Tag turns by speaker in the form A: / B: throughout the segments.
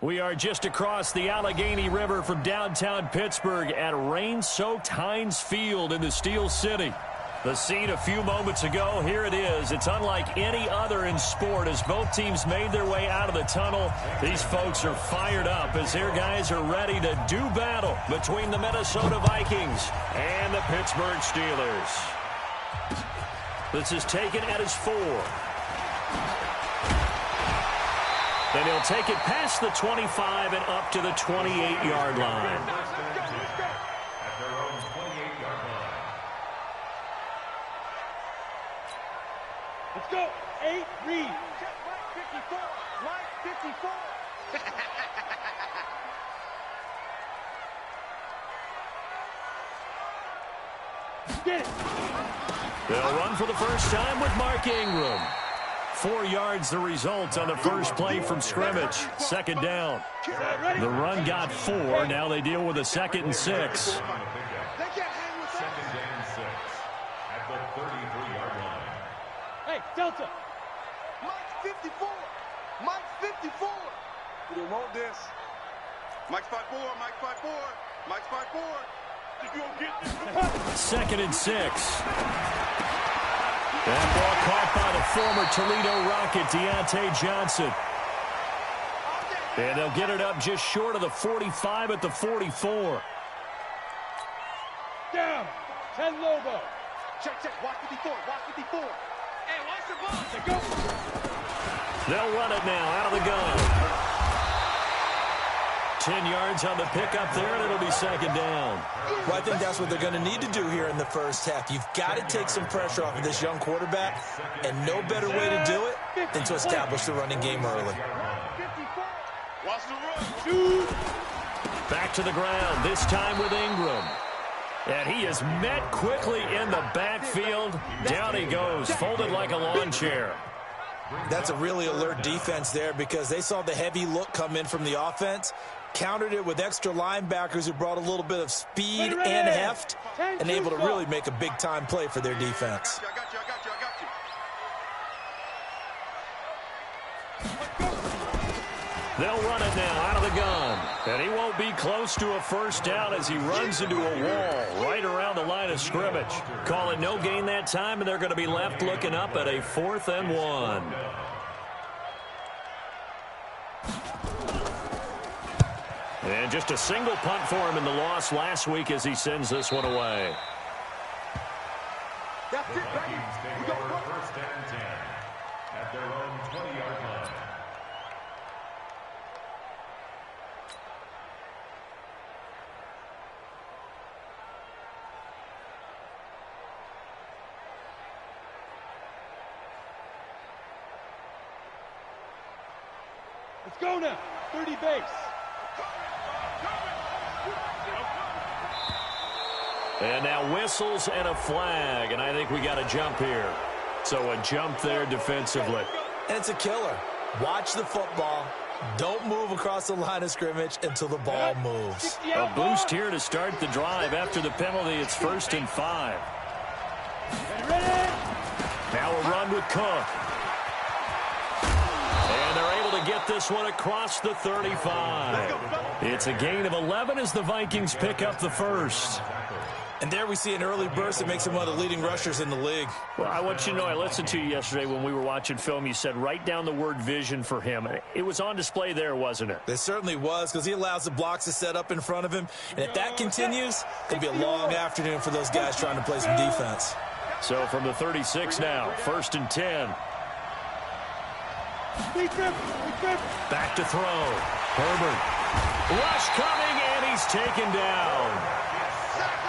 A: We are just across the Allegheny River from downtown Pittsburgh at rain-soaked Heinz Field in the Steel City. The scene a few moments ago, here it is. It's unlike any other in sport as both teams made their way out of the tunnel. These folks are fired up as their guys are ready to do battle between the Minnesota Vikings and the Pittsburgh Steelers. This is taken at his 4. Then he'll take it past the 25 and up to the 28-yard line.
B: Let's go. 8, read. Check Mike 54. Mike 54. Get it.
A: They'll run for the first time with Mark Ingram. 4 yards the result on the first play from scrimmage. Second down. The run got 4. Now they deal with a 2nd and 6.
B: They can't hang with us.
C: 2nd and 6 at the 33-yard line.
B: Hey, Delta. Mike 54. Mike 54. We don't want this.
D: Mike's 5-4. Mike's 5-4. Mike's 5-4.
B: If you don't get this.
A: 2nd and 6. That ball caught by the former Toledo Rocket, Deontay Johnson. And they'll get it up just short of the 45 at the 44.
B: Down. 10 Lobo.
D: Check. Watch 54. Watch 54. Hey, watch the ball.
B: Let's go.
A: They'll run it now out of the gun. 10 yards on the pickup there, and it'll be 2nd down.
E: Well, I think that's what they're going to need to do here in the first half. You've got to take some pressure off of this young quarterback, and no better way to do it than to establish the running game early.
D: Watch the run.
B: Shoot.
A: Back to the ground, this time with Ingram. And he is met quickly in the backfield. Down he goes, folded like a lawn chair.
E: That's a really alert defense there because they saw the heavy look come in from the offense, countered it with extra linebackers who brought a little bit of speed and heft, and able to really make a big-time play for their defense.
D: I got you.
A: They'll run it now out of the gun. And he won't be close to a first down as he runs into a wall right around the line of scrimmage. Call it no gain that time, and they're going to be left looking up at a 4th and 1. And just a single punt for him in the loss last week as he sends this one away.
B: That's it, baby. We go
C: First and 10 at their own 20-yard line.
B: Let's go now. 30 base.
A: And now whistles and a flag, and I think we got a jump here. So a jump there defensively.
E: And it's a killer. Watch the football. Don't move across the line of scrimmage until the ball moves.
A: A boost here to start the drive. After the penalty, it's 1st and 5.
B: Ready?
A: Now a run with Cook. And they're able to get this one across the 35. It's a gain of 11 as the Vikings pick up the first.
E: And there we see an early burst that makes him one of the leading rushers in the league.
A: Well, I want you to know, I listened to you yesterday when we were watching film. You said write down the word vision for him. It was on display there, wasn't it?
E: It certainly was, because he allows the blocks to set up in front of him. And if that continues, it'll be a long afternoon for those guys trying to play some defense.
A: So from the 36 now, 1st and 10. Back to throw. Herbert. Rush coming, and he's taken down.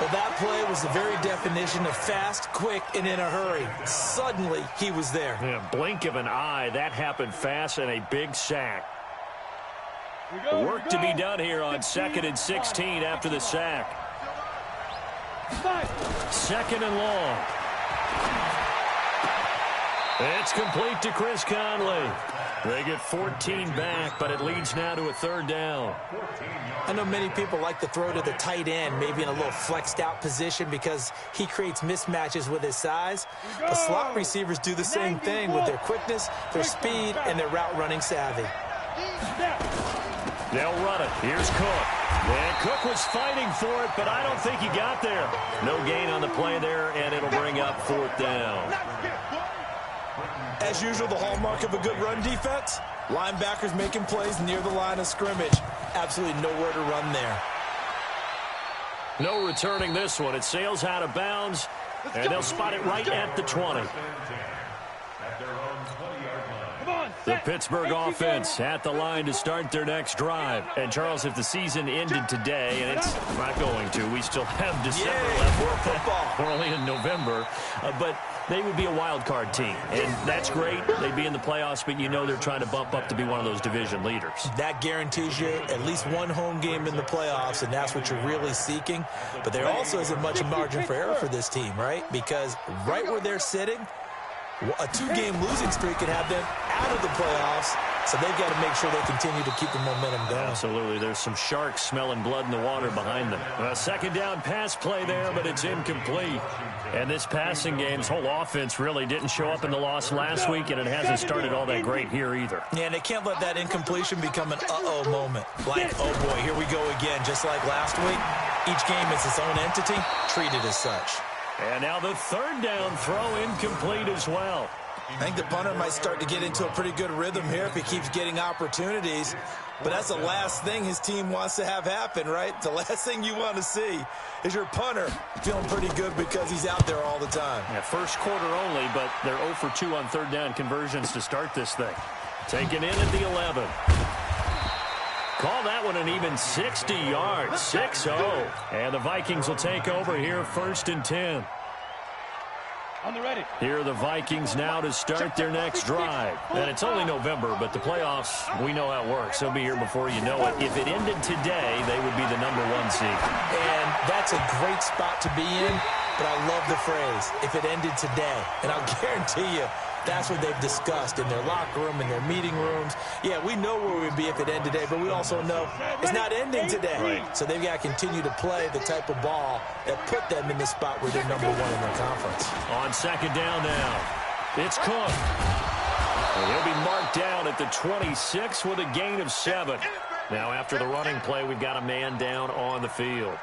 E: Well, that play was the very definition of fast, quick, and in a hurry. Suddenly, he was there.
A: Yeah, blink of an eye. That happened fast and a big sack. Work to be done here on 2nd and 16 after the sack. 2nd and long. It's complete to Chris Conley. They get 14 back, but it leads now to a 3rd down.
E: I know many people like to throw to the tight end, maybe in a little flexed out position because he creates mismatches with his size. The slot receivers do the same thing with their quickness, their speed, and their route running savvy.
A: They'll run it. Here's Cook. And Cook was fighting for it, but I don't think he got there. No gain on the play there, and it'll bring up 4th down.
E: As usual, the hallmark of a good run defense, linebackers making plays near the line of scrimmage. Absolutely nowhere to run there.
A: No returning this one. It sails out of bounds, and they'll spot it right at the 20. The Pittsburgh offense at the line to start their next drive. And, Charles, if the season ended today, and it's not going to, we still have December left.
E: More football.
A: We're only in November. But they would be a wild card team. And that's great. They'd be in the playoffs, but you know they're trying to bump up to be one of those division leaders.
E: That guarantees you at least one home game in the playoffs, and that's what you're really seeking. But there also isn't much margin for error for this team, right? Because right where they're sitting, a 2-game losing streak could have them out of the playoffs, so they've got to make sure they continue to keep the momentum going.
A: Absolutely. There's some sharks smelling blood in the water behind them. A 2nd down pass play there, but it's incomplete. And this passing game's whole offense really didn't show up in the loss last week, and it hasn't started all that great here either.
E: Yeah, and they can't let that incompletion become an uh-oh moment. Like, oh boy, here we go again, just like last week. Each game is its own entity, treated as such.
A: And now the 3rd down throw incomplete as well.
E: I think the punter might start to get into a pretty good rhythm here if he keeps getting opportunities. But that's the last thing his team wants to have happen, right? The last thing you want to see is your punter feeling pretty good because he's out there all the time.
A: Yeah, first quarter only, but they're 0 for 2 on 3rd down conversions to start this thing. Taken in at the 11. Call that one an even 60 yards, 6-0. And the Vikings will take over here 1st and 10.
D: On the ready.
A: Here are the Vikings now to start their next drive. And it's only November, but the playoffs, we know how it works. They'll be here before you know it. If it ended today, they would be the #1 seed.
E: And that's a great spot to be in, but I love the phrase, if it ended today. And I'll guarantee you, that's what they've discussed in their locker room, in their meeting rooms. Yeah, we know where we'd be if it ended today, but we also know it's not ending today.
A: Right.
E: So they've got to continue to play the type of ball that put them in the spot where they're #1 in their conference.
A: On 2nd down now, it's Cook. And he'll be marked down at the 26 with a gain of 7. Now, after the running play, we've got a man down on the field.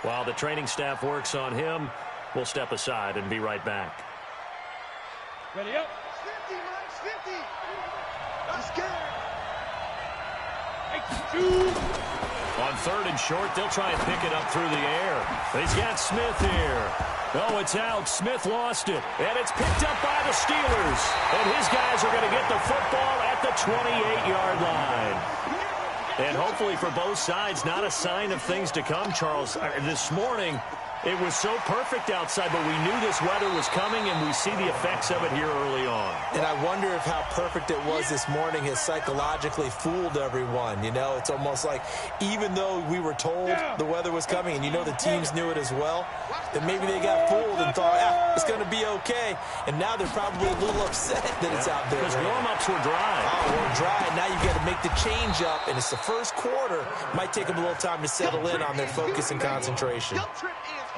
A: While the training staff works on him, we'll step aside and be right back.
D: Ready up.
B: 50, Mike, 50. I'm scared.
A: On 3rd and short, they'll try and pick it up through the air. He's got Smith here. Oh, it's out. Smith lost it. And it's picked up by the Steelers. And his guys are going to get the football at the 28-yard line. And hopefully for both sides, not a sign of things to come, Charles. This morning, it was so perfect outside, but we knew this weather was coming, and we see the effects of it here early on.
E: And I wonder if how perfect it was this morning has psychologically fooled everyone. You know, it's almost like even though we were told the weather was coming, and you know the teams knew it as well, that maybe they got fooled and thought, it's going to be okay. And now they're probably a little upset that it's out there.
A: Because warm-ups were dry.
E: Oh, we're dry. Now you've got to make the change up, and it's the first quarter. Might take them a little time to settle in on their focus and concentration.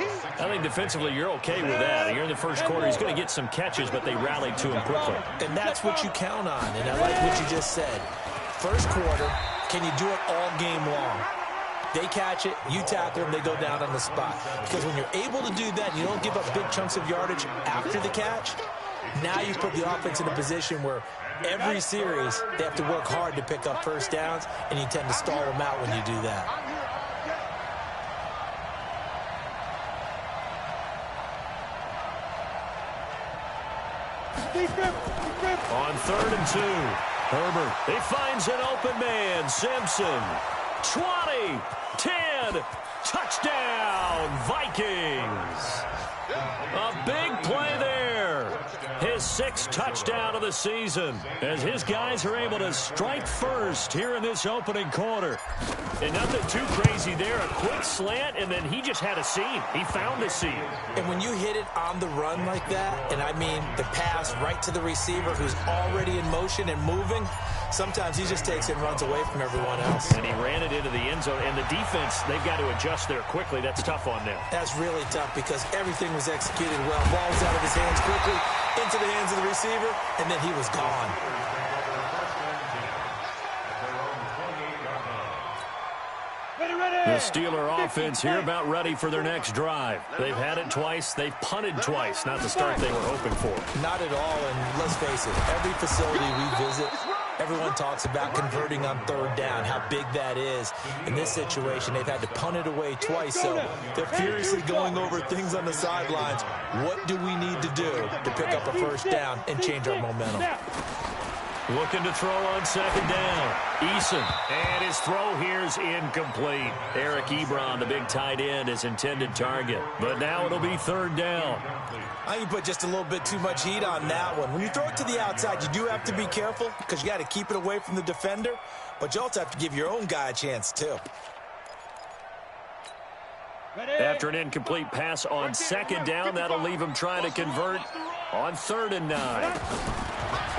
A: I think defensively you're okay with that. You're in the first quarter. He's going to get some catches, but they rallied to him quickly.
E: And that's what you count on, and I like what you just said. First quarter, can you do it all game long? They catch it, you tackle them, they go down on the spot. Because when you're able to do that, and you don't give up big chunks of yardage after the catch, now you put the offense in a position where every series they have to work hard to pick up first downs, and you tend to stall them out when you do that.
A: On 3rd and 2, Herbert. He finds an open man. Simpson. 20, 10, touchdown, Vikings. A big play there. His 6th touchdown of the season as his guys are able to strike first here in this opening quarter. And nothing too crazy there. A quick slant, and then he just had a seam. He found a seam.
E: And when you hit it on the run like that, and I mean the pass right to the receiver who's already in motion and moving, sometimes he just takes it and runs away from everyone else.
A: And he ran it into the end zone. And the defense, they've got to adjust there quickly. That's tough on them.
E: That's really tough because everything was executed well. Ball was out of his hands quickly, into the hands of the receiver, and then he was gone.
A: Steeler offense here about ready for their next drive. They've had it twice. They've punted twice. Not the start they were hoping for.
E: Not at all, and let's face it, every facility we visit, everyone talks about converting on third down, how big that is. In this situation, they've had to punt it away twice, so they're furiously going over things on the sidelines. What do we need to do to pick up a first down and change our momentum?
A: Looking to throw on second down. Eason, and his throw here's incomplete. Eric Ebron, the big tight end, his intended target. But now it'll be third down.
E: I think you put just a little bit too much heat on that one. When you throw it to the outside, you do have to be careful because you got to keep it away from the defender, but you also have to give your own guy a chance too.
A: After an incomplete pass on second down, that'll leave him trying to convert on 3rd and 9.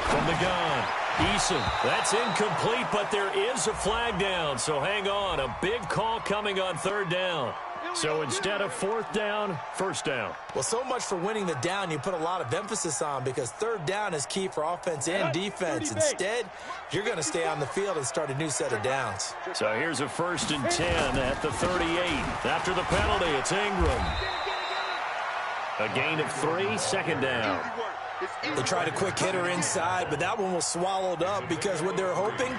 A: From the gun, Eason, that's incomplete, but there is a flag down, so hang on. A big call coming on 3rd down. So instead of 4th down, 1st down.
E: Well, so much for winning the down you put a lot of emphasis on because 3rd down is key for offense and defense. Instead, you're going to stay on the field and start a new set of downs.
A: So here's a 1st and 10 at the 38. After the penalty, it's Ingram. A gain of 3, 2nd down.
E: They tried a quick hitter inside, but that one was swallowed up because what they're hoping,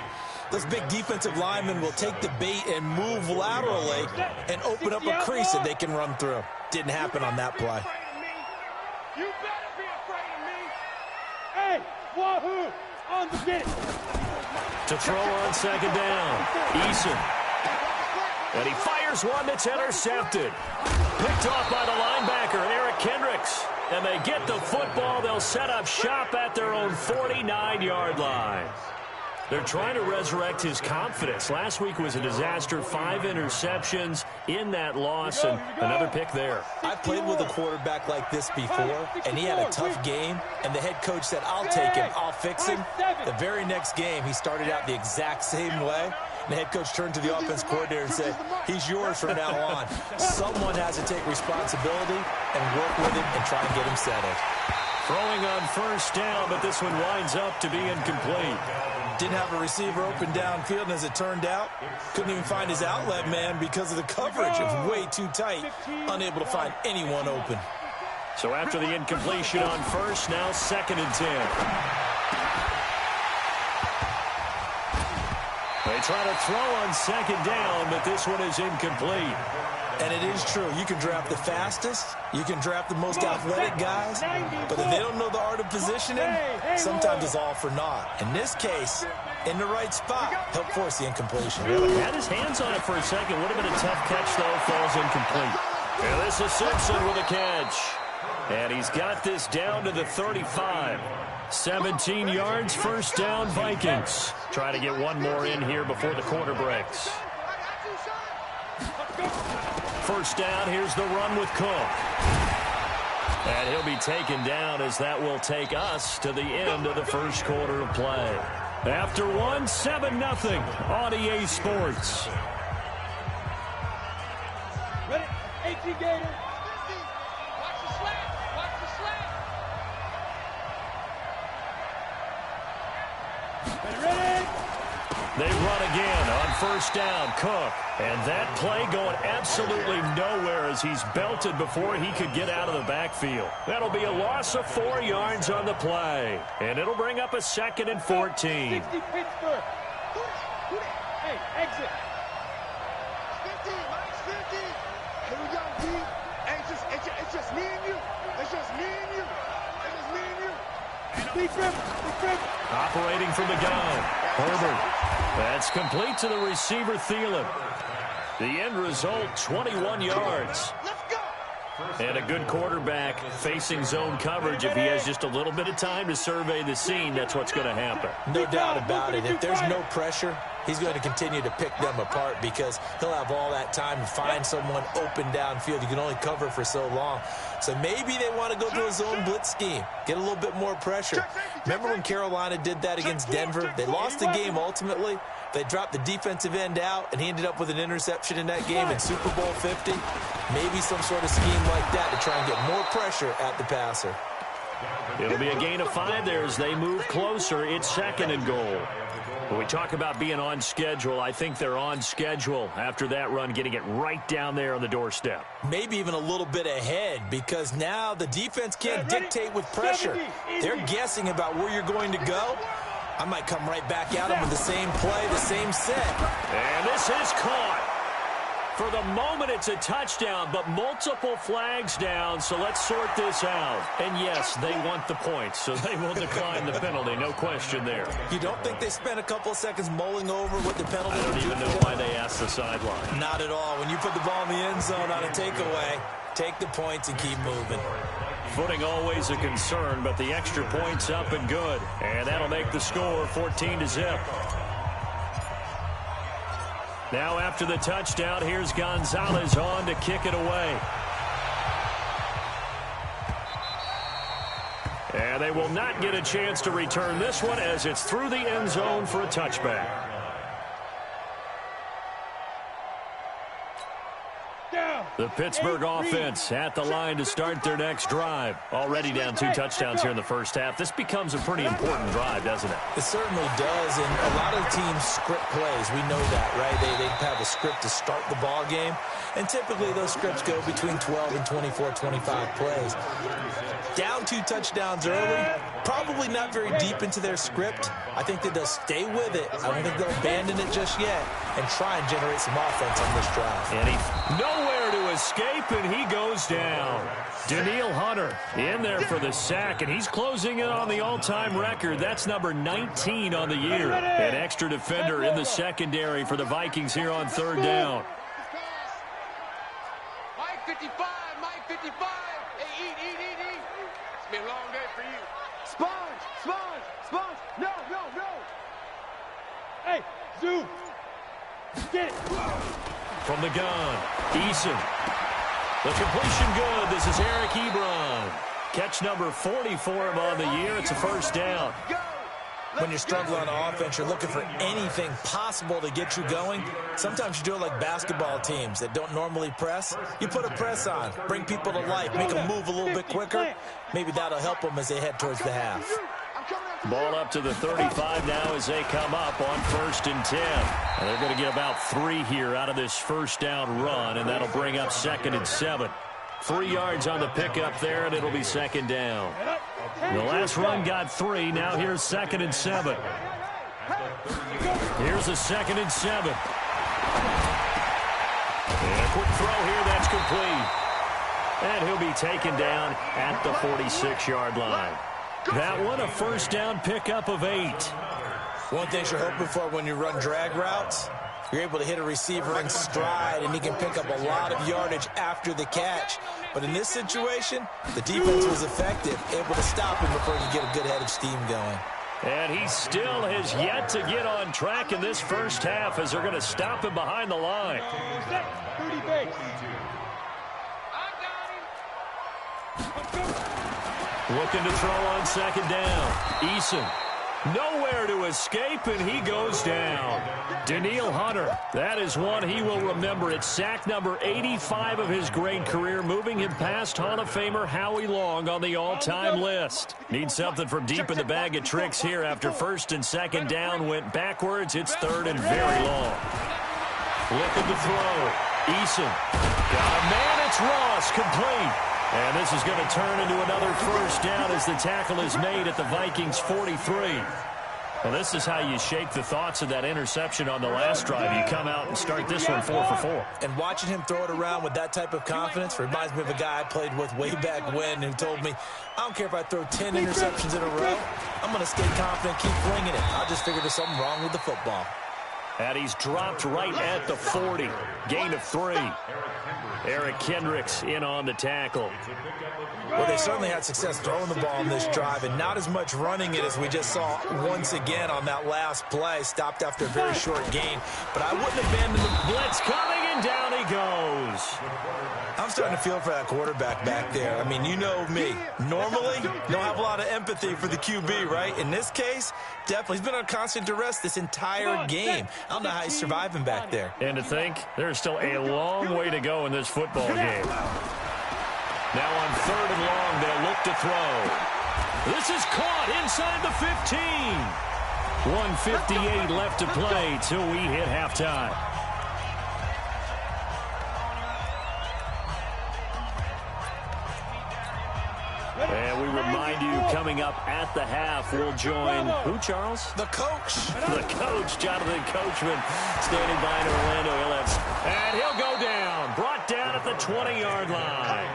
E: those big defensive linemen will take the bait and move laterally and open up a crease that they can run through. Didn't happen on that play.
B: You better be afraid of me. Hey, Wahoo, on the bench.
A: To throw on second down, Eason. And he fires one that's intercepted. Picked off by the linebacker, Eric Kendricks. And they get the football. They'll set up shop at their own 49-yard line. They're trying to resurrect his confidence. Last week was a disaster. 5 interceptions in that loss, and another pick there.
E: I've played with a quarterback like this before, and he had a tough game, and the head coach said, I'll take him, I'll fix him. The very next game, he started out the exact same way. And the head coach turned to the offense coordinator and said, he's yours from now on. Someone has to take responsibility and work with him and try and get him settled.
A: Throwing on 1st down, but this one winds up to be incomplete.
E: Didn't have a receiver open downfield, and as it turned out, couldn't even find his outlet man because of the coverage. It was way too tight, unable to find anyone open.
A: So after the incompletion on 1st, now 2nd and 10. They try to throw on 2nd down, but this one is incomplete.
E: And it is true. You can draft the fastest. You can draft the most athletic guys. But if they don't know the art of positioning, sometimes it's all for naught. In this case, in the right spot, help force the incompletion.
A: Had his hands on it for a second. Would have been a tough catch, though. Falls incomplete. And this is Simpson with a catch. And he's got this down to the 35. 17 yards, 1st down, Vikings. Try to get one more in here before the quarter breaks. 1st down, here's the run with Cook. And he'll be taken down as that will take us to the end of the 1st quarter of play. After one, 7-0 on EA Sports.
B: Ready? 18 Gator. Watch the slant. Watch the slant. Ready?
A: They run again on 1st down, Cook. And that play going absolutely nowhere as he's belted before he could get out of the backfield. That'll be a loss of 4 yards on the play. And it'll bring up a 2nd and 14.
B: 60 Pittsburgh. Hey, exit. 50, minus 50. Here we go, D. Hey, it's just me and you. It's just me and you. It's just me and you. Big grip.
A: Operating from the gun, Herbert. That's complete to the receiver, Thielen. The end result, 21 yards.
B: Let's go.
A: And a good quarterback facing zone coverage. If he has just a little bit of time to survey the scene, that's what's going to happen.
E: No doubt about it. If there's no pressure, he's going to continue to pick them apart because he'll have all that time to find someone open downfield. You can only cover for so long. So maybe they want to go to a zone blitz scheme, get a little bit more pressure. Remember when Carolina did that against Denver? They lost the game ultimately. They dropped the defensive end out, and he ended up with an interception in that game in Super Bowl 50. Maybe some sort of scheme like that to try and get more pressure at the passer.
A: It'll be a gain of 5 there as they move closer. It's 2nd and goal. When we talk about being on schedule, I think they're on schedule after that run, getting it right down there on the doorstep.
E: Maybe even a little bit ahead, because now the defense can't dictate with pressure. They're guessing about where you're going to go. I might come right back at them with the same play, the same set.
A: And this is caught. For the moment, it's a touchdown, but multiple flags down, so let's sort this out. And yes, they want the points, so they will decline the penalty, no question there.
E: You don't think they spent a couple of seconds mulling over what the penalty
A: I don't even know why they asked the sideline.
E: Not at all. When you put the ball in the end zone on a takeaway, take the points and keep moving.
A: Footing always a concern, but the extra point's up and good. And that'll make the score 14-0. Now after the touchdown, here's Gonzalez on to kick it away. And they will not get a chance to return this one as it's through the end zone for a touchback. The Pittsburgh offense at the line to start their next drive. Already down 2 touchdowns here in the first half. This becomes a pretty important drive, doesn't it?
E: It certainly does, and a lot of teams script plays. We know that, right? They have a script to start the ball game, and typically those scripts go between 12 and 24, 25 plays. Down 2 touchdowns early, probably not very deep into their script. I think that they'll stay with it. I don't think they'll abandon it just yet and try and generate some offense on this drive.
A: And he's nowhere to escape, and he goes down. Danielle Hunter in there for the sack, and he's closing in on the all-time record. That's number 19 on the year. An extra defender in the secondary for the Vikings here on 3rd down.
D: Mike 55, Mike 55. Hey, eat. It's been a long day for you.
B: Sponge. No. Hey, Zoo. Get it.
A: From the gun, Eason. The completion good. This is Eric Ebron. Catch number 40 for him on the year. It's a first down.
E: When you're struggling on offense, you're looking for anything possible to get you going. Sometimes you do it like basketball teams that don't normally press. You put a press on, bring people to life, make them move a little bit quicker. Maybe that'll help them as they head towards the half.
A: Ball up to the 35 now as they come up on 1st and 10. And they're going to get about 3 here out of this first down run, and that'll bring up 2nd and 7. 3 yards on the pickup there, and it'll be 2nd down. The last run got 3. Now here's 2nd and 7. Here's a 2nd and 7. And a quick throw here. That's complete. And he'll be taken down at the 46-yard line. That one, a first down pickup of 8.
E: One thing you're hoping for when you run drag routes, you're able to hit a receiver in stride, and he can pick up a lot of yardage after the catch. But in this situation, the defense was effective, able to stop him before he could get a good head of steam going.
A: And he still has yet to get on track in this first half as they're going to stop him behind the line.
B: 30 base.
A: Looking to throw on 2nd down. Eason. Nowhere to escape, and he goes down. Danielle Hunter, that is one he will remember. It's sack number 85 of his great career, moving him past Hall of Famer Howie Long on the all-time list. Needs something from deep in the bag of tricks here after 1st and 2nd down went backwards. It's 3rd and very long. Looking to throw. Eason. Got a man. It's Ross. Complete. And this is going to turn into another first down as the tackle is made at the Vikings 43. Well, this is how you shake the thoughts of that interception on the last drive. You come out and start this one 4 for 4.
E: And watching him throw it around with that type of confidence reminds me of a guy I played with way back when who told me, I don't care if I throw 10 interceptions in a row. I'm going to stay confident, keep flinging it. I'll just figure there's something wrong with the football.
A: And he's dropped right at the 40. Gain of 3. Eric Kendricks in on the tackle.
E: Well, they certainly had success throwing the ball on this drive, and not as much running it as we just saw once again on that last play. Stopped after a very short gain. But I wouldn't abandon the
A: blitz coming, and down he goes.
E: I'm starting to feel for that quarterback back there. I mean, you know me. Normally, don't have a lot of empathy for the QB, right? In this case, definitely. He's been on constant duress this entire game. I don't know how he's surviving back there.
A: And to think, there's still a long way to go in this football game. Now on 3rd and long, they'll look to throw. This is caught inside the 15. 1:58 left to play till we hit halftime. And we remind you, coming up at the half, we'll join who, Charles?
E: The coach.
A: The coach, Jonathan Coachman, standing by in Orlando. And he'll go down. Brought down at the 20-yard line.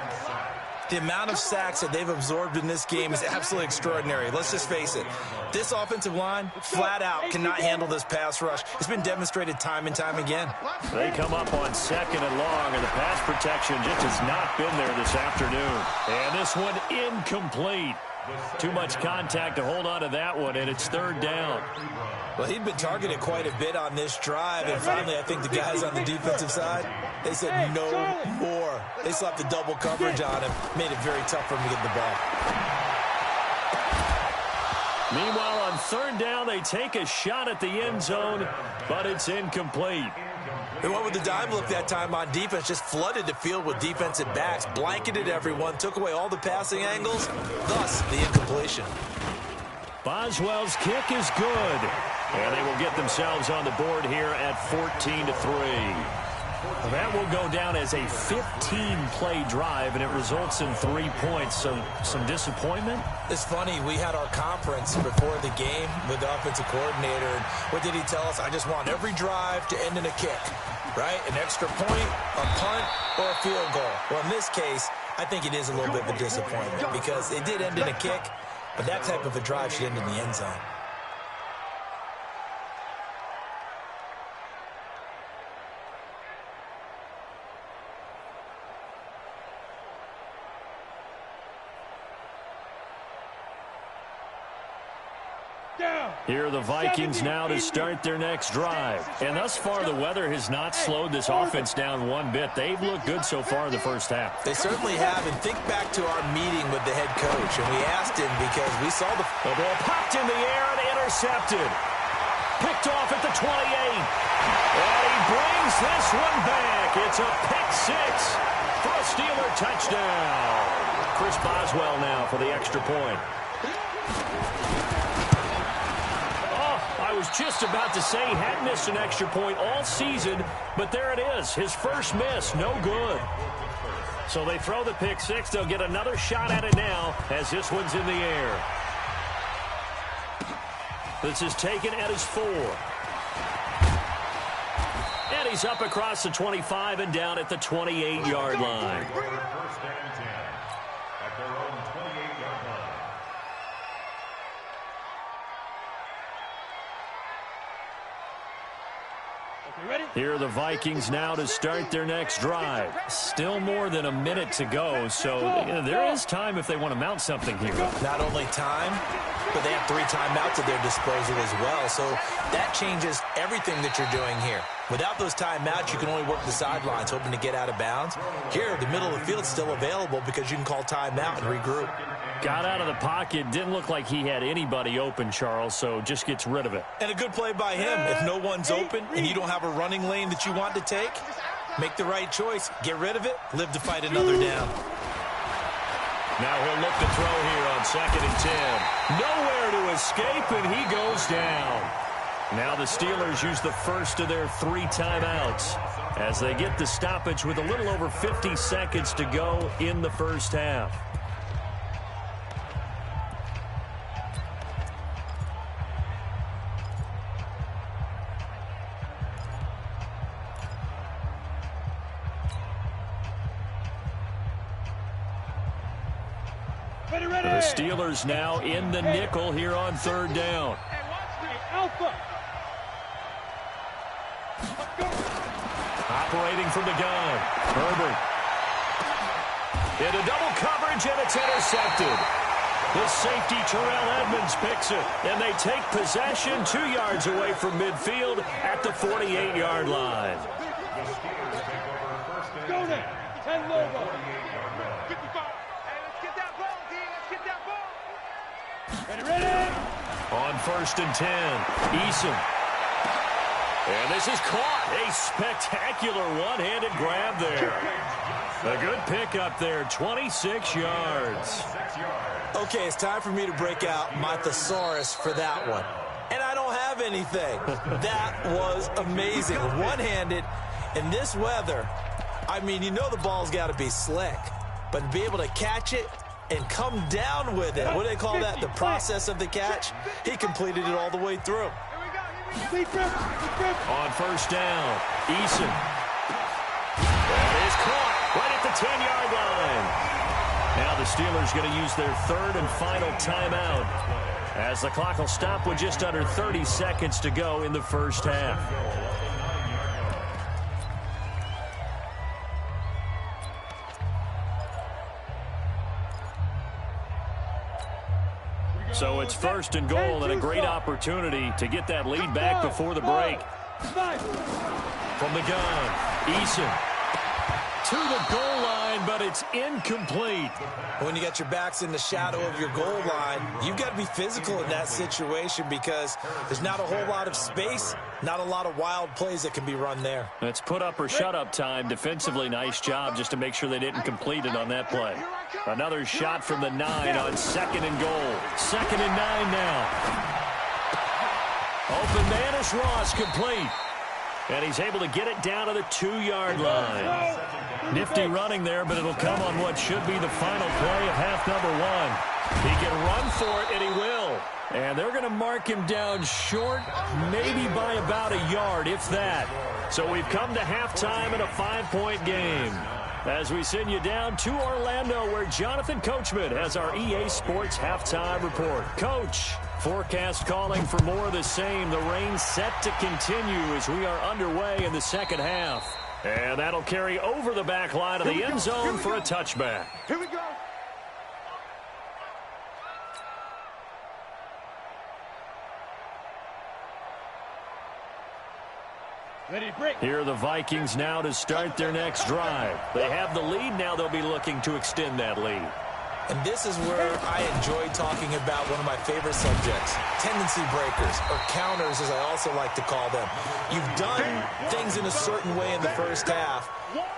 E: The amount of sacks that they've absorbed in this game is absolutely extraordinary. Let's just face it. This offensive line, flat out, cannot handle this pass rush. It's been demonstrated time and time again.
A: They come up on 2nd and long, and the pass protection just has not been there this afternoon. And this one incomplete. Too much contact to hold on to that one, and it's 3rd down.
E: Well, he'd been targeted quite a bit on this drive, and finally I think the guys on the defensive side, they said no more. They slapped the double coverage on him, made it very tough for him to get the ball.
A: Meanwhile, on 3rd down, they take a shot at the end zone, but it's incomplete.
E: They went with the dime look that time on defense, just flooded the field with defensive backs, blanketed everyone, took away all the passing angles, thus the incompletion.
A: Boswell's kick is good, and they will get themselves on the board here at 14-3. That will go down as a 15-play drive, and it results in 3 points. So some disappointment?
E: It's funny, we had our conference before the game with the offensive coordinator, and what did he tell us? I just want every drive to end in a kick, right? An extra point, a punt, or a field goal. Well, in this case, I think it is a little bit of a disappointment because it did end in a kick, but that type of a drive should end in the end zone.
A: Here are the Vikings now to start their next drive. And thus far, the weather has not slowed this offense down one bit. They've looked good so far in the first half.
E: They certainly have. And think back to our meeting with the head coach. And we asked him because we saw the
A: ball popped in the air and intercepted. Picked off at the 28. And he brings this one back. It's a pick six for a Steeler touchdown. Chris Boswell now for the extra point. I was just about to say he hadn't missed an extra point all season, but there it is. His first miss, no good. So they throw the pick six. They'll get another shot at it now as this one's in the air. This is taken at his 4. And he's up across the 25 and down at the 28-yard line.
C: First and 10 at their own 28-yard line.
A: Here are the Vikings now to start their next drive. Still more than a minute to go, so there is time if they want to mount something here.
E: Not only time, but they have 3 timeouts at their disposal as well, so that changes everything that you're doing here. Without those timeouts, you can only work the sidelines, hoping to get out of bounds. Here, the middle of the field is still available because you can call timeout and regroup.
A: Got out of the pocket. Didn't look like he had anybody open, Charles, so just gets rid of it.
E: And a good play by him. If no one's open and you don't have a running lane that you want to take, make the right choice. Get rid of it. Live to fight another down.
A: Now he'll look to throw here on 2nd and 10. Nowhere to escape, and he goes down. Now the Steelers use the first of their 3 timeouts as they get the stoppage with a little over 50 seconds to go in the first half. The Steelers now in the nickel here on 3rd down. Operating from the gun. Herbert. Into double coverage, and it's intercepted. The safety, Terrell Edmonds, picks it. And they take possession 2 yards away from midfield at the 48-yard line.
B: Go there. 10 logo.
D: 55. Hey, let's get that ball, D. Let's get that ball.
B: Ready.
A: On 1st and 10, Eason. And this is caught. A spectacular one-handed grab there. A good pickup there, 26 yards.
E: Okay, it's time for me to break out my thesaurus for that one. And I don't have anything. That was amazing. One-handed in this weather. I mean, you know the ball's got to be slick. But to be able to catch it and come down with it, what do they call that? The process of the catch? He completed it all the way through.
A: On first down, Eason. That is caught right at the 10-yard line. Now the Steelers going to use their third and final timeout as the clock will stop with just under 30 seconds to go in the first half. So it's first and goal and a great opportunity to get that lead back before the break. From the gun, Eason to the goal line, but it's incomplete.
E: When you got your backs in the shadow of your goal line, you've got to be physical in that situation because there's not a whole lot of space, not a lot of wild plays that can be run there.
A: It's put up or shut up time. Defensively, nice job just to make sure they didn't complete it on that play. Another shot from the 9 on second and goal. 2nd and 9 now. Open man is Ross, complete. And he's able to get it down to the 2-yard line. Nifty running there, but it'll come on what should be the final play of half number 1. He can run for it, and he will. And they're going to mark him down short, maybe by about a yard, if that. So we've come to halftime in a 5-point game. As we send you down to Orlando, where Jonathan Coachman has our EA Sports halftime report. Coach, forecast calling for more of the same. The rain set to continue as we are underway in the second half. And that'll carry over the back line of the end zone for a touchback.
B: Here we go.
A: Here are the Vikings now to start their next drive. They have the lead. Now they'll be looking to extend that lead.
E: And this is where I enjoy talking about one of my favorite subjects, tendency breakers, or counters as I also like to call them. You've done things in a certain way in the first half,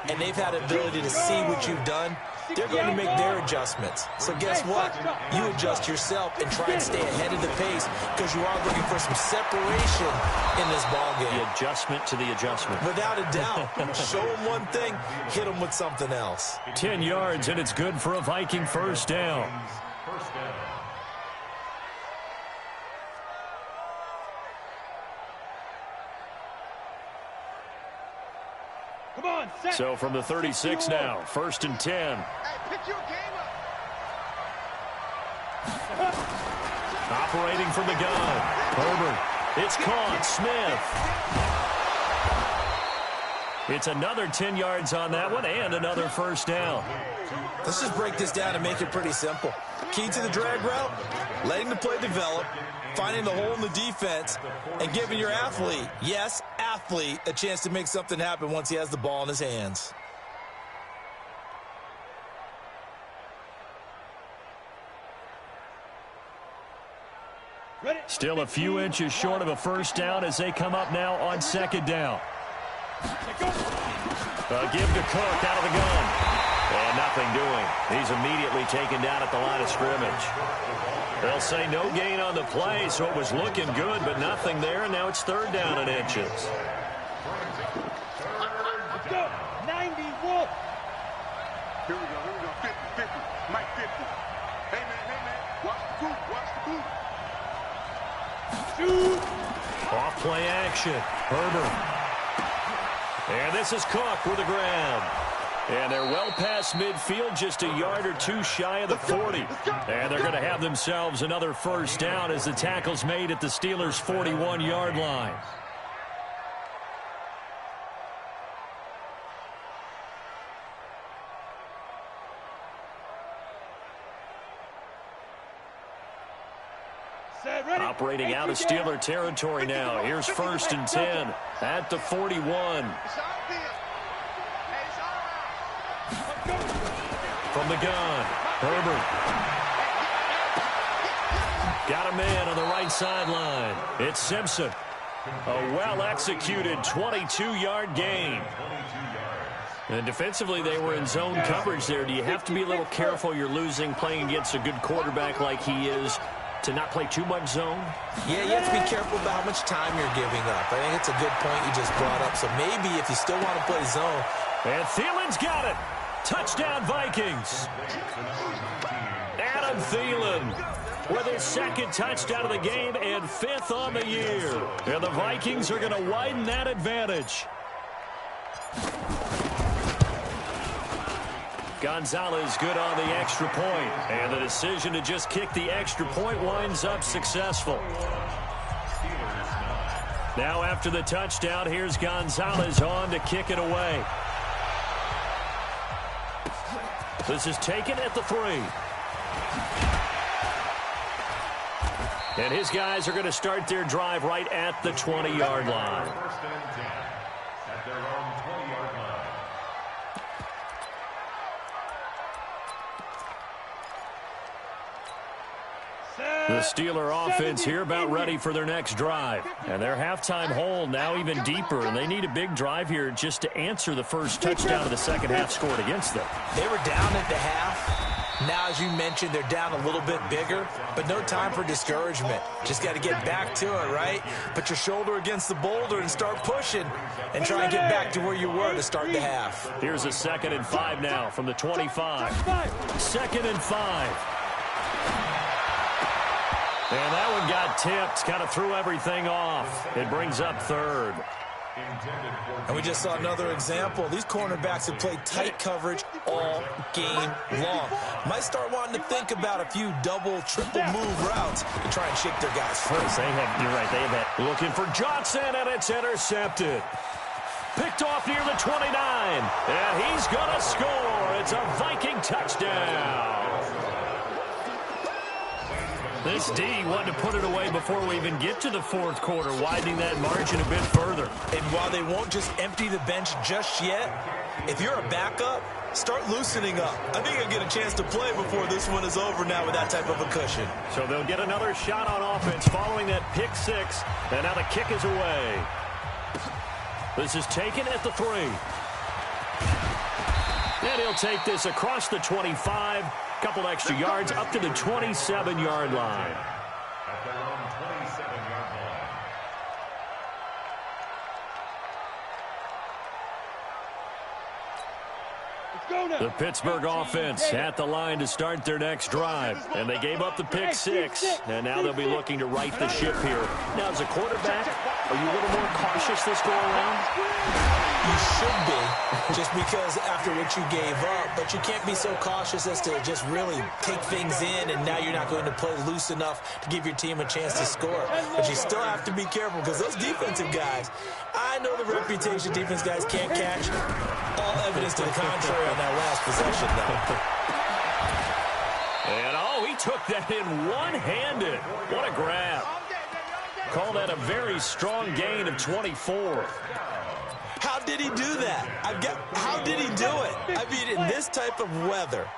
E: and they've had ability to see what you've done. They're going to make their adjustments. So guess what? You adjust yourself and try and stay ahead of the pace because you are looking for some separation in this ballgame.
A: The adjustment to the adjustment.
E: Without a doubt. Show them one thing, hit them with something else.
A: 10 yards, and it's good for a Viking first down. So from the 36 now, 1st and 10.
B: Hey, pick your game up.
A: Operating from the gun. Herbert. It's caught. Smith. It's another 10 yards on that one and another first down.
E: Let's just break this down and make it pretty simple. Key to the drag route, letting the play develop, finding the hole in the defense, and giving your athlete, yes, athlete, a chance to make something happen once he has the ball in his hands.
A: Still a few inches short of a first down as they come up now on 2nd down. Give to Cook out of the gun. And nothing doing. He's immediately taken down at the line of scrimmage. They'll say no gain on the play, so it was looking good, but nothing there, and now it's 3rd down and inches.
B: Let's go. 91. Here we go. 50, 50. Mike 50. Hey, man. Watch the boot. Shoot.
A: Off play action. Herbert. And this is Cook with a grab. And they're well past midfield, just a yard or two shy of the 40. And they're going to have themselves another first down as the tackle's made at the Steelers' 41-yard line. Operating out of Steeler territory now. Here's 1st and 10 at the 41. From the gun, Herbert. Got a man on the right sideline. It's Simpson. A well-executed 22-yard gain. And defensively, they were in zone coverage there. Do you have to be a little careful you're losing playing against a good quarterback like he is to not play too much zone?
E: Yeah, you have to be careful about how much time you're giving up. I think it's a good point you just brought up. So maybe if you still want to play zone.
A: And Thielen's got it. Touchdown, Vikings. Adam Thielen with his second touchdown of the game and 5th on the year. And the Vikings are going to widen that advantage. Gonzalez good on the extra point. And the decision to just kick the extra point winds up successful. Now after the touchdown, here's Gonzalez on to kick it away. This is taken at the 3. And his guys are going to start their drive right at the 20-yard line.
C: First and 10 at their own 20-yard line.
A: The Steeler offense here about ready for their next drive. And their halftime hole now even deeper, and they need a big drive here just to answer the first touchdown of the second half scored against them.
E: They were down at the half. Now, as you mentioned, they're down a little bit bigger, but no time for discouragement. Just got to get back to it, right? Put your shoulder against the boulder and start pushing and try and get back to where you were to start the half.
A: Here's a 2nd and 5 now from the 25. 2nd and 5. And that one got tipped, kind of threw everything off. It brings up 3rd.
E: And we just saw another example. These cornerbacks have played tight coverage all game long. Might start wanting to think about a few double, triple move routes to try and shake their guys first.
A: You're right, they have that. Looking for Johnson, and it's intercepted. Picked off near the 29. And he's going to score. It's a Viking touchdown. This D wanted to put it away before we even get to the 4th quarter, widening that margin a bit further.
E: And while they won't just empty the bench just yet, if you're a backup, start loosening up. I think you'll get a chance to play before this one is over now with that type of a cushion.
A: So they'll get another shot on offense following that pick 6, and now the kick is away. This is taken at the 3. And he'll take this across the 25. Couple extra yards up to the 27-yard line.
C: At their own 27-yard line.
A: The Pittsburgh offense at the line to start their next drive. And they gave up the pick 6, and now they'll be looking to right the ship here. Now, as a quarterback, are you a little more cautious this go around?
E: You should be, just because after what you gave up, but you can't be so cautious as to just really take things in, and now you're not going to play loose enough to give your team a chance to score. But you still have to be careful, because those defensive guys, I know the reputation defense guys can't catch. All evidence to the contrary on that last possession, though.
A: And, he took that in one-handed. What a grab. Call that a very strong gain of 24.
E: How did he do that? How did he do it? I mean, in this type of weather,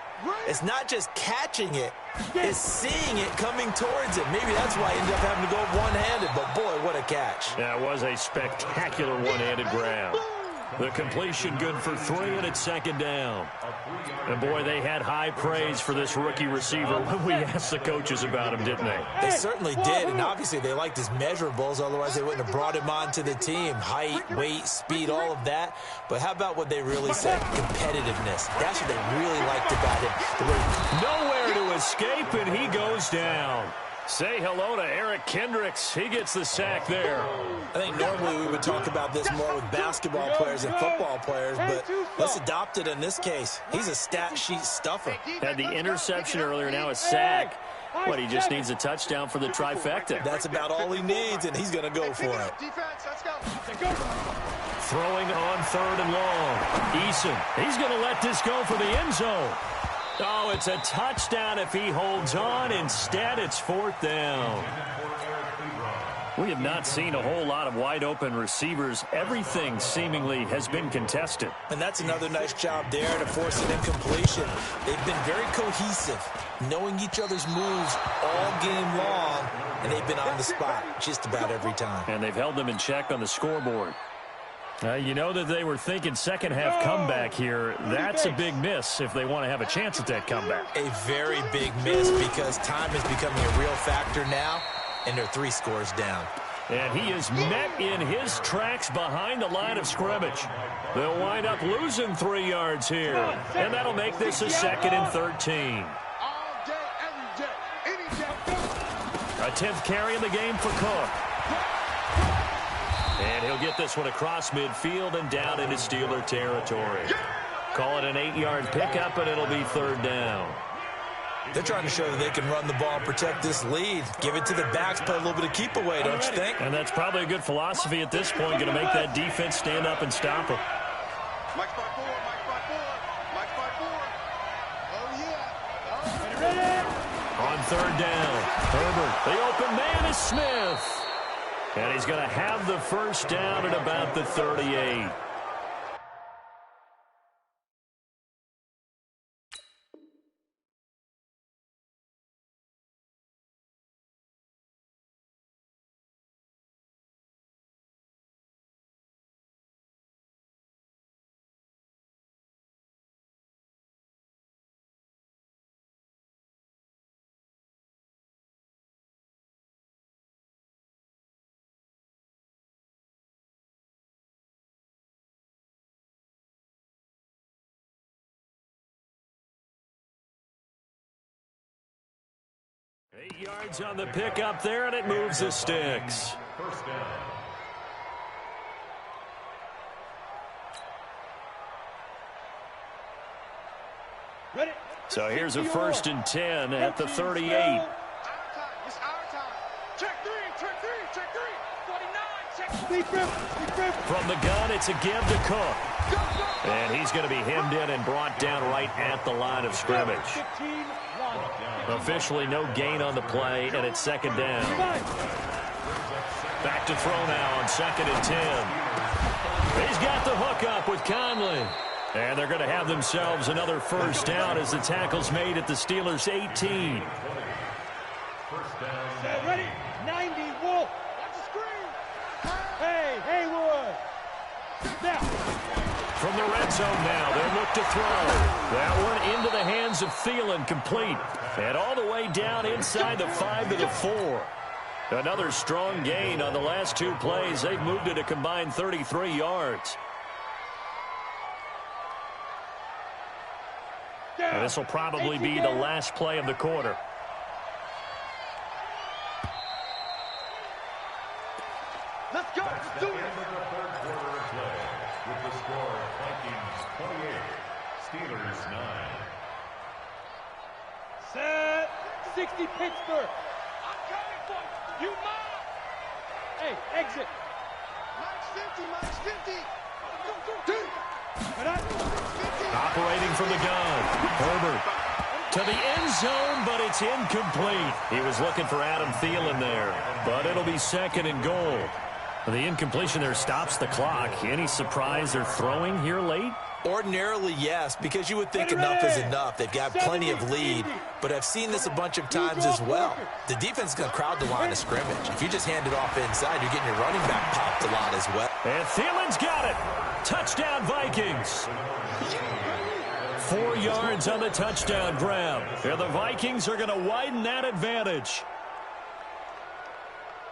E: it's not just catching it, it's seeing it coming towards it. Maybe that's why he ended up having to go one-handed, but boy, what a catch.
A: That was a spectacular one-handed grab. The completion good for 3, and it's 2nd down. And, boy, they had high praise for this rookie receiver when we asked the coaches about him, didn't they?
E: They certainly did, and obviously they liked his measurables. Otherwise, they wouldn't have brought him onto the team. Height, weight, speed, all of that. But how about what they really said? Competitiveness. That's what they really liked about him.
A: Nowhere to escape, and he goes down. Say hello to Eric Kendricks. He gets the sack there.
E: I think normally we would talk about this more with basketball players and football players, but let's adopt it in this case. He's a stat sheet stuffer.
A: Had the interception earlier, now a sack. What, he just needs a touchdown for the trifecta.
E: That's about all he needs, and he's going to go for it.
A: Throwing on 3rd and long. Eason, he's going to let this go for the end zone. Oh, it's a touchdown if he holds on. Instead, it's 4th down. We have not seen a whole lot of wide-open receivers. Everything seemingly has been contested.
E: And that's another nice job there to force an incompletion. They've been very cohesive, knowing each other's moves all game long, and they've been on the spot just about every time.
A: And they've held them in check on the scoreboard. You know that they were thinking second-half comeback here. That's a big miss if they want to have a chance at that comeback.
E: A very big miss because time is becoming a real factor now, and they're 3 scores down.
A: And he is met in his tracks behind the line of scrimmage. They'll wind up losing 3 yards here, and that'll make this a 2nd and 13.
B: All day, every day, any day.
A: A 10th carry in the game for Cook. And he'll get this one across midfield and down into Steeler territory. Call it an 8-yard pickup, and it'll be 3rd down.
E: They're trying to show that they can run the ball and protect this lead. Give it to the backs, play a little bit of keep away, don't you think?
A: And that's probably a good philosophy at this point, going to make that defense stand up and stop them.
B: Mike 5-4, Mike 5-4, Mike 5-4. Oh, yeah.
A: On 3rd down, Herbert. The open man is Smith. And he's going to have the 1st down at about the 38. Eight yards on the pickup there, and it moves the sticks.
C: 1st down.
B: Ready?
A: So here's a 1st and 10 at the 38.
B: Our time. It's our time. Check 3, check 3, check 3. 49, check 3.
A: From the gun, it's a give to Cook. And he's going to be hemmed in and brought down right at the line of scrimmage. Officially no gain on the play, and it's 2nd down. Back to throw now on 2nd and 10. He's got the hook up with Conley. And they're going to have themselves another 1st down as the tackle's made at the Steelers' 18.
C: 1st down.
B: Ready? 90, Wolf. Watch the screen. Hey, Haywood. Now.
A: From the red zone now, they'll look to throw. That one into the hands of Thielen, complete. And all the way down inside the 5 to the 4. Another strong gain on the last 2 plays. They've moved it a combined 33 yards. And this will probably be the last play of the quarter.
B: Let's go. Let's do it.
C: End of the 3rd quarter of play with the score Vikings 28, Steelers 9.
B: Set. 60 Pittsburgh. I'm coming for you. You mine. Hey, exit. Mike's 50.
A: Operating from the gun. Herbert to the end zone, but it's incomplete. He was looking for Adam Thielen there, but it'll be 2nd and goal. The incompletion there stops the clock. Any surprise they're throwing here late?
E: Ordinarily, yes, because you would think enough is enough. They've got plenty of lead, but I've seen this a bunch of times as well. The defense is going to crowd the line of scrimmage. If you just hand it off inside, you're getting your running back popped a lot as well.
A: And Thielen's got it. Touchdown, Vikings. 4 yards on the touchdown grab. And the Vikings are going to widen that advantage.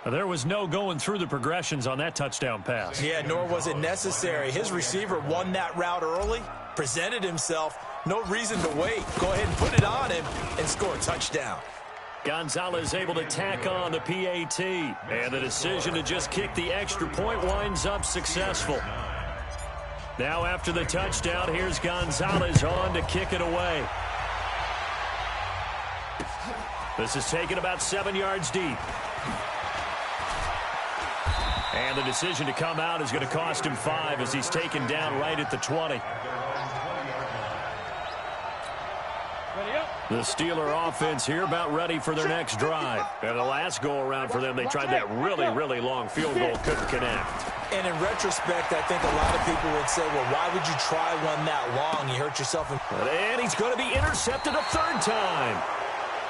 A: There was no going through the progressions on that touchdown pass.
E: Yeah, nor was it necessary. His receiver won that route early, presented himself. No reason to wait. Go ahead and put it on him and score a touchdown.
A: Gonzalez able to tack on the PAT. And the decision to just kick the extra point winds up successful. Now after the touchdown, here's Gonzalez on to kick it away. This is taken about 7 yards deep. And the decision to come out is going to cost him 5 as he's taken down right at the 20. The Steeler offense here about ready for their next drive. And the last go-around for them, they tried that really, really long field goal, couldn't connect.
E: And in retrospect, I think a lot of people would say, well, why would you try one that long? You hurt yourself.
A: And he's going to be intercepted a 3rd time.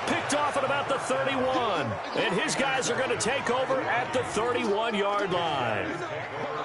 A: Picked off at about the 31. And his guys are going to take over at the 31-yard line.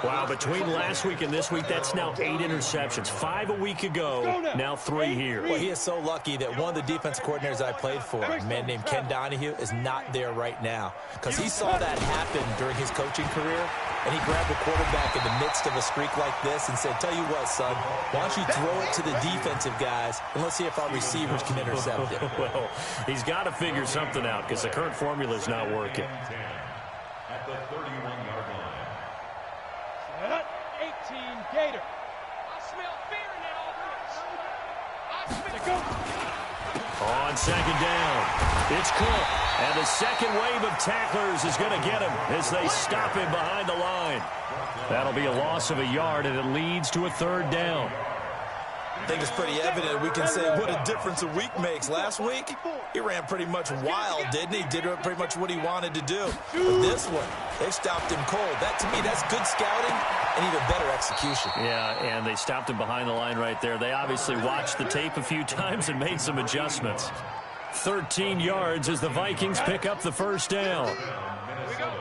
A: Wow, between last week and this week, that's now 8 interceptions. 5 a week ago, now 3 here.
E: Well, he is so lucky that one of the defense coordinators I played for, a man named Ken Donahue, is not there right now. Because he saw that happen during his coaching career, and he grabbed the quarterback in the midst of a streak like this and said, tell you what, son, why don't you throw it to the defensive guys, and let's see if our receivers can intercept it.
A: Well, he's got to figure something out because the current formula is not working.
C: At the 31-yard line.
B: 18 Gator.
D: I smell fear now.
A: On second down, it's Cook. And the second wave of tacklers is going to get him as they stop him behind the line. That'll be a loss of a yard, and it leads to a 3rd down.
E: I think it's pretty evident. We can say what a difference a week makes. Last week, he ran pretty much wild, didn't he? Did pretty much what he wanted to do. But this one, they stopped him cold. That, to me, that's good scouting and even better execution.
A: Yeah, and they stopped him behind the line right there. They obviously watched the tape a few times and made some adjustments. 13 yards as the Vikings pick up the 1st down.
B: Here we go.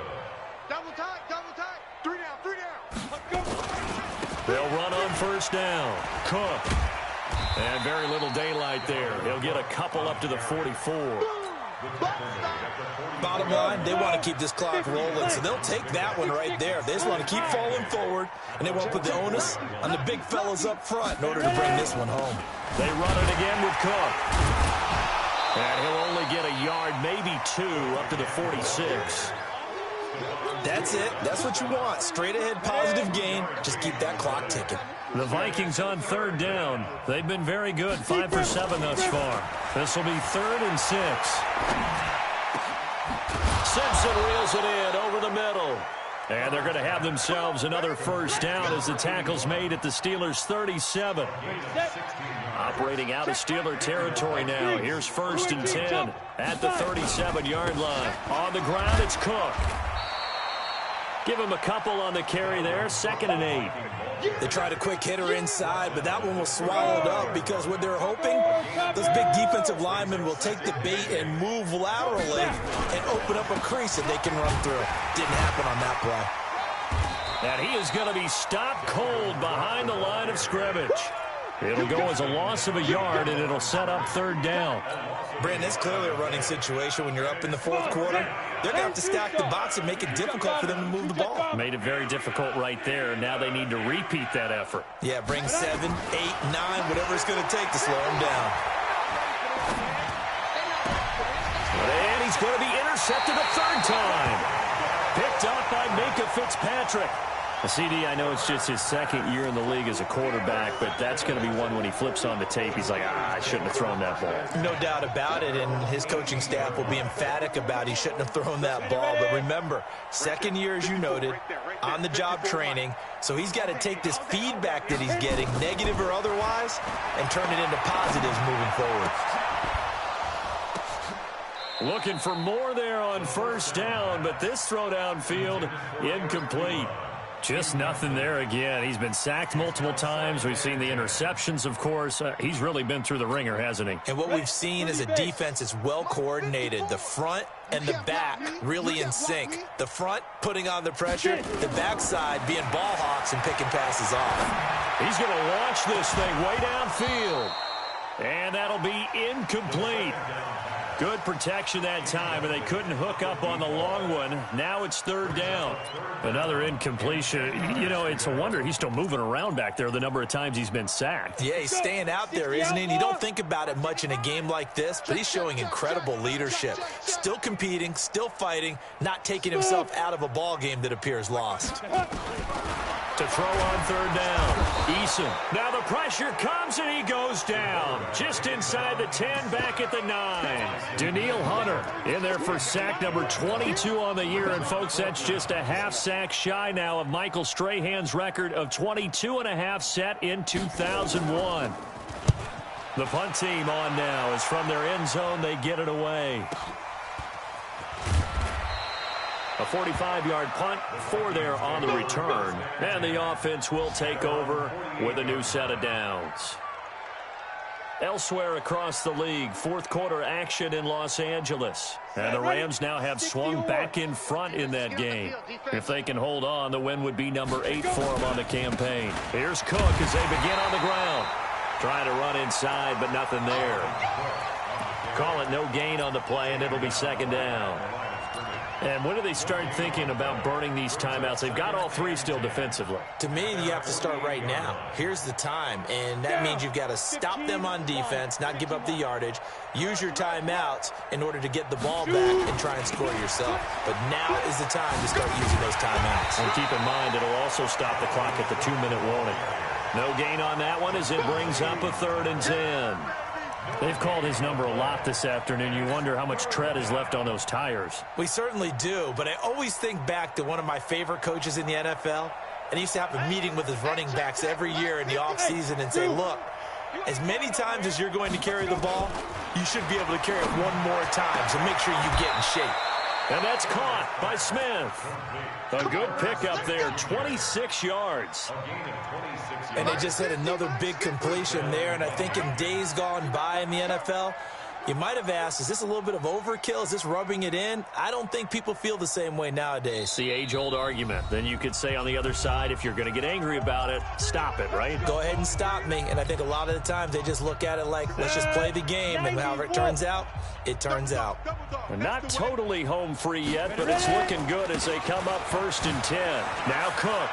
B: Double tight, double tight. 3 down, 3 down. Let's go.
A: They'll run on 1st down. Cook. And very little daylight there. He'll get a couple up to the 44.
E: Bottom line, they want to keep this clock rolling, so they'll take that one right there. They just want to keep falling forward, and they won't put the onus on the big fellas up front in order to bring this one home.
A: They run it again with Cook. And he'll only get a yard, maybe 2, up to the 46.
E: That's it. That's what you want. Straight ahead positive gain. Just keep that clock ticking.
A: The Vikings on 3rd down. They've been very good, 5 for 7 thus far. This will be 3rd and 6. Simpson reels it in over the middle. And they're going to have themselves another 1st down as the tackle's made at the Steelers' 37. Operating out of Steeler territory now. Here's 1st and 10 at the 37-yard line. On the ground, it's Cook. Give him a couple on the carry there. 2nd and 8.
E: They tried a quick hitter inside, but that one was swallowed up because what they're hoping, those big defensive linemen will take the bait and move laterally and open up a crease that they can run through. Didn't happen on that play.
A: And he is going to be stopped cold behind the line of scrimmage. It'll go as a loss of a yard, and it'll set up 3rd down.
E: Brandon, it's clearly a running situation when you're up in the 4th quarter. They're going to have to stack the box and make it difficult for them to move the ball.
A: Made it very difficult right there. Now they need to repeat that effort.
E: Yeah, bring 7, 8, 9, whatever it's going to take to slow him down.
A: And he's going to be intercepted a 3rd time. Picked up by Minka Fitzpatrick. CD, I know it's just his 2nd year in the league as a quarterback, but that's going to be one when he flips on the tape. He's like, I shouldn't have thrown that ball.
E: No doubt about it, and his coaching staff will be emphatic about he shouldn't have thrown that ball. But remember, 2nd year, as you noted, on-the-job training, so he's got to take this feedback that he's getting, negative or otherwise, and turn it into positives moving forward.
A: Looking for more there on 1st down, but this throw downfield, incomplete. Just nothing there again. He's been sacked multiple times. We've seen the interceptions, of course. He's really been through the ringer, hasn't he?
E: And what we've seen is a defense that's well coordinated. The front and the back really in sync. The front putting on the pressure, the backside being ball hawks and picking passes off.
A: He's going to launch this thing way downfield. And that'll be incomplete. Good protection that time, and they couldn't hook up on the long one. Now it's 3rd down. Another incompletion. You know, it's a wonder he's still moving around back there the number of times he's been sacked.
E: Yeah, he's staying out there, isn't he? And you don't think about it much in a game like this, but he's showing incredible leadership. Still competing, still fighting, not taking himself out of a ball game that appears lost.
A: To throw on 3rd down, Eason. Now the pressure comes and he goes down. Just inside the 10, back at the 9. Daniil Hunter in there for sack number 22 on the year. And folks, that's just a half sack shy now of Michael Strahan's record of 22.5 set in 2001. The punt team on now is from their end zone. They get it away. A 45-yard punt, 4 there on the return. And the offense will take over with a new set of downs. Elsewhere across the league, fourth quarter action in Los Angeles. And the Rams now have swung back in front in that game. If they can hold on, the win would be number 8 for them on the campaign. Here's Cook as they begin on the ground. Trying to run inside, but nothing there. Call it no gain on the play, and it'll be second down. And when do they start thinking about burning these timeouts? They've got all 3 still defensively.
E: To me, you have to start right now. Here's the time, and that means you've got to stop them on defense, not give up the yardage, use your timeouts in order to get the ball back and try and score yourself. But now is the time to start using those timeouts.
A: And keep in mind, it'll also stop the clock at the 2-minute warning. No gain on that one as it brings up a 3rd and 10. They've called his number a lot this afternoon. You wonder how much tread is left on those tires.
E: We certainly do, but I always think back to one of my favorite coaches in the NFL, and he used to have a meeting with his running backs every year in the offseason and say, look, as many times as you're going to carry the ball, you should be able to carry it one more time, so make sure you get in shape.
A: And that's caught by Smith. A good pickup there, 26 yards.
E: And they just had another big completion there, and I think in days gone by in the NFL, you might have asked, is this a little bit of overkill? Is this rubbing it in? I don't think people feel the same way nowadays.
A: It's the age-old argument. Then you could say on the other side, if you're going to get angry about it, stop it, right?
E: Go ahead and stop me. And I think a lot of the times they just look at it like, let's just play the game. And however it turns out, it turns out.
A: Not totally home free yet, but it's looking good as they come up 1st and 10. Now Cook.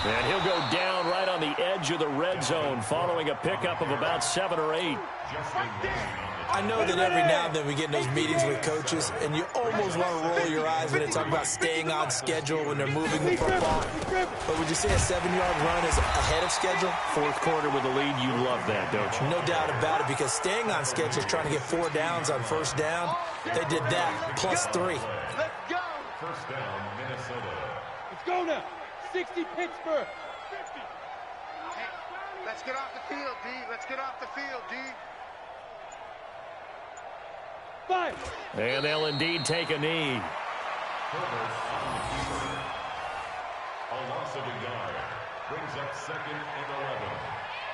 A: And he'll go down right on the edge of the red zone following a pickup of about 7 or 8.
E: I know that every now and then we get in those meetings with coaches, and you almost want to roll your eyes when they talk about staying on schedule when they're moving the football. But would you say a 7-yard run is ahead of schedule?
A: Fourth quarter with a lead, you love that, don't you?
E: No doubt about it, because staying on schedule is trying to get 4 downs on first down. They did that, plus 3.
B: Let's go.
C: First down, Minnesota.
B: Let's go now. 60 Pittsburgh. 50.
D: Hey, let's get off the field, D. Let's get off the field, D.
B: 5.
A: And they'll indeed take a knee.
C: Herbert on the keeper. A loss of a yard. Brings up 2nd and 11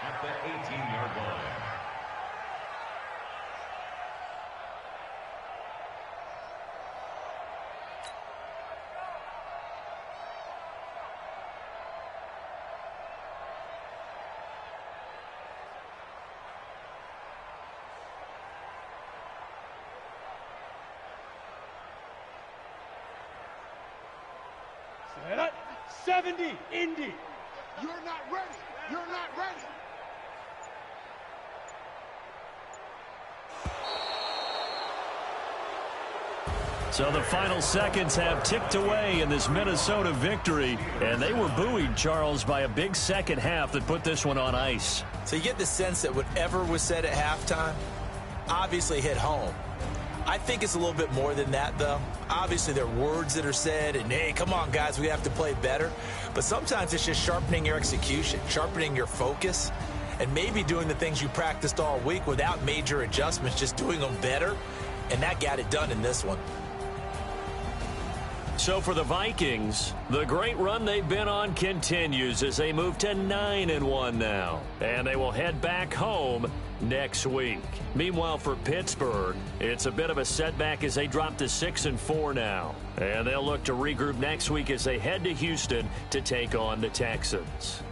C: at the 18-yard line.
B: Set up. 70, Indy.
D: You're not ready. You're not ready.
A: So the final seconds have ticked away in this Minnesota victory, and they were buoyed, Charles, by a big second half that put this one on ice.
E: So you get the sense that whatever was said at halftime obviously hit home. I think it's a little bit more than that, though. Obviously, there are words that are said, and, hey, come on, guys, we have to play better. But sometimes it's just sharpening your execution, sharpening your focus, and maybe doing the things you practiced all week without major adjustments, just doing them better, and that got it done in this one.
A: So for the Vikings, the great run they've been on continues as they move to 9-1 now. And they will head back home next week. Meanwhile, for Pittsburgh, it's a bit of a setback as they drop to 6-4 now. And they'll look to regroup next week as they head to Houston to take on the Texans.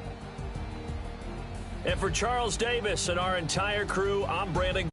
A: And for Charles Davis and our entire crew, I'm Brandon